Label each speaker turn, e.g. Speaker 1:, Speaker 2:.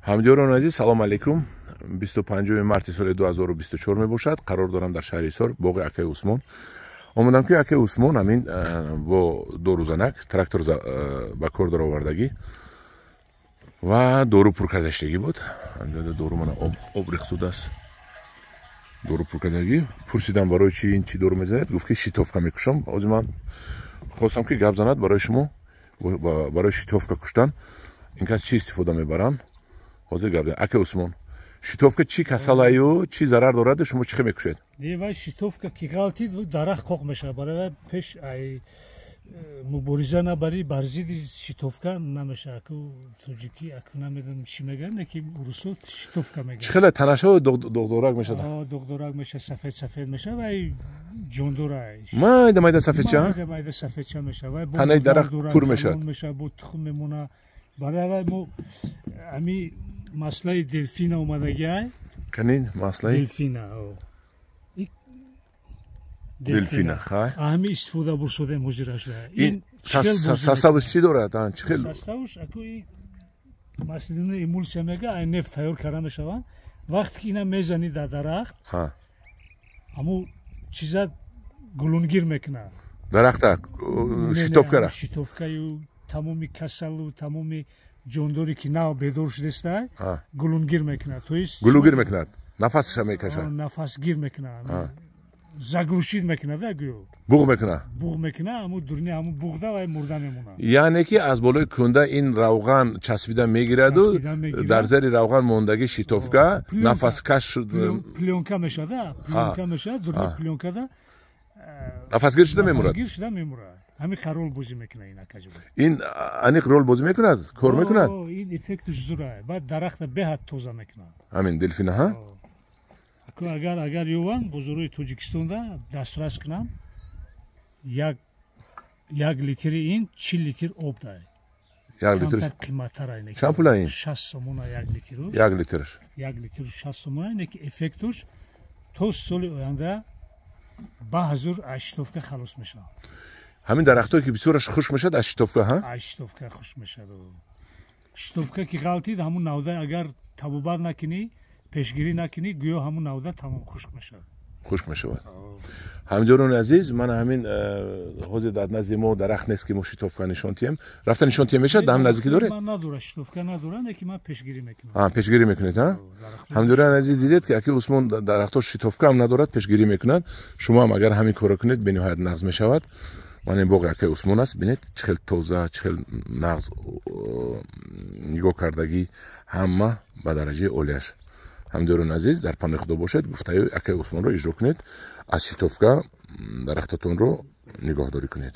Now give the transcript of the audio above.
Speaker 1: ҳамдиёрони азиз, салом алейкум. 25 марти соли 2024 мебошад. Қарор дорам дар шаҳри Ҳисор, боғи Акаи Усмон. Омадам ки Акаи Усмон ҳамин бо дорӯзанак трактор ба кор даровардагӣ ва дору пуркардаштагӣ буд. Анҷода дору мана об рехтудааст. Дору пуркардагӣ. Пурсидам барои чи ин чи дору мезанед? Гуфт ки шитовка мекушам. Ҳозир ман хостам ки гап занад барои шумо барои шитовка куштан ин кас чи истифода мебаранд. Ҳозир гап занад. Акаи Усмон, шитовка чи касалаю, чи зарар дораду, шумо чи мекушед?
Speaker 2: Ва шитовка ки галтид дарахт қоқ мешавад. Барои пеш ай мубориза набари бар зидди шитовка намеша. Аку тоҷикӣ аку намедонам чӣ мегӯянд, ки русо шитовка мегӯянд.
Speaker 1: Чӣ хеле танаша доғдорак мешавад?
Speaker 2: Доғдорак меша, сафед меша ва ҷондора.
Speaker 1: Майда сафедча?
Speaker 2: Майда сафедча меша. Ва
Speaker 1: танаи дарахт пур мешавад.
Speaker 2: Бо тухм мемона. Барои мо ами маслаи делфина омадагӣ.
Speaker 1: Канин маслаи
Speaker 2: делфина.
Speaker 1: делфина хай.
Speaker 2: Ами истифода бурсодем ҳозир шуда.
Speaker 1: Ин составш чӣ дорад? Чӣ хел?
Speaker 2: Составш акуи маслини эмулсия мега, ай нефт тайёр карда мешаванд. Вақте ки ина мезани дар дарахт, ҳамун чиза гулунгир мекунад.
Speaker 1: Дарахта шитовкара.
Speaker 2: Шитовкаю тамоми касалу, тамоми ҷондоре ки нав бедор шудааст, гулунгир мекунад. То есть
Speaker 1: гулунгир мекунад. Нафасша мекашад.
Speaker 2: Нафасгир мекунад. Заглушид мекунад, гӯё.
Speaker 1: Буғ мекунад.
Speaker 2: Буғ мекунад, ҳамун дурни ҳамун буғда ва мурда мемонад.
Speaker 1: Яъне ки аз болои кунда ин равған часпида мегираду, дар зери равған мондаги шитовка нафаскаш шуд.
Speaker 2: Плёнка мешада, плёнка мешад, дурни плёнкада
Speaker 1: нафасгир шуда мемурад.
Speaker 2: Нафасгир шуда мемурад. Ҳамин рол бозӣ мекунад ин акаҷо.
Speaker 1: Ин аниқ рол бозӣ мекунад? Кор мекунад?
Speaker 2: Ин эффектш зура. Баъд дарахта беҳад тоза мекунад.
Speaker 1: Ҳамин делфина ҳа?
Speaker 2: Агар ёван бозорои Тоҷикистонда дастрас кунанд, 1 литри ин 40 литр об дай.
Speaker 1: 1 литр
Speaker 2: қиматтар ин.
Speaker 1: Чанд пула ин?
Speaker 2: 60 сомона 1 литр.
Speaker 1: 1 литрш.
Speaker 2: 1 литр 60 сомона ин ки эффектш то соли оянда ба ҳазур шитовка халос мешавад.
Speaker 1: Ҳамин дарахтое ки бисёраш хушк мешавад аз шитовка, ҳа?
Speaker 2: Шитовка хушк мешавад. Шитовка ки ғалтид ҳамун навда агар табобат накунӣ, пешгирӣ накунӣ, гӯё ҳамун навда тамом хушк мешавад.
Speaker 1: Хушк мешавад. ҳамдиёрони азиз, ман ҳамин ҳозир дар назди мо дарахт нест ки мо шитовка нишон диҳем. Рафта нишон диҳем мешавад? Дар ҳам наздикӣ доред?
Speaker 2: Ман надорам, шитовка надорам, лекин ман пешгирӣ мекунам.
Speaker 1: Пешгирӣ мекунед, ҳа? ҳамдиёрони азиз, дидед ки Акаи Усмон дарахтҳо шитовка ҳам надорад, пешгирӣ мекунад. Шумо ҳам агар ҳамин корро кунед, бениҳоят нағз мешавад. Ман ин боғи Акаи Усмон аст. Бинед чӣ хел тоза, чӣ хел нағз нигоҳ кардагӣ ҳама ба дараҷаи олияш. ҳамдиёрони азиз, дар паноҳи худо бошед, гуфтаҳои Акаи Усмонро иҷро кунед, аз шитовка дарахтатонро нигоҳдорӣ кунед.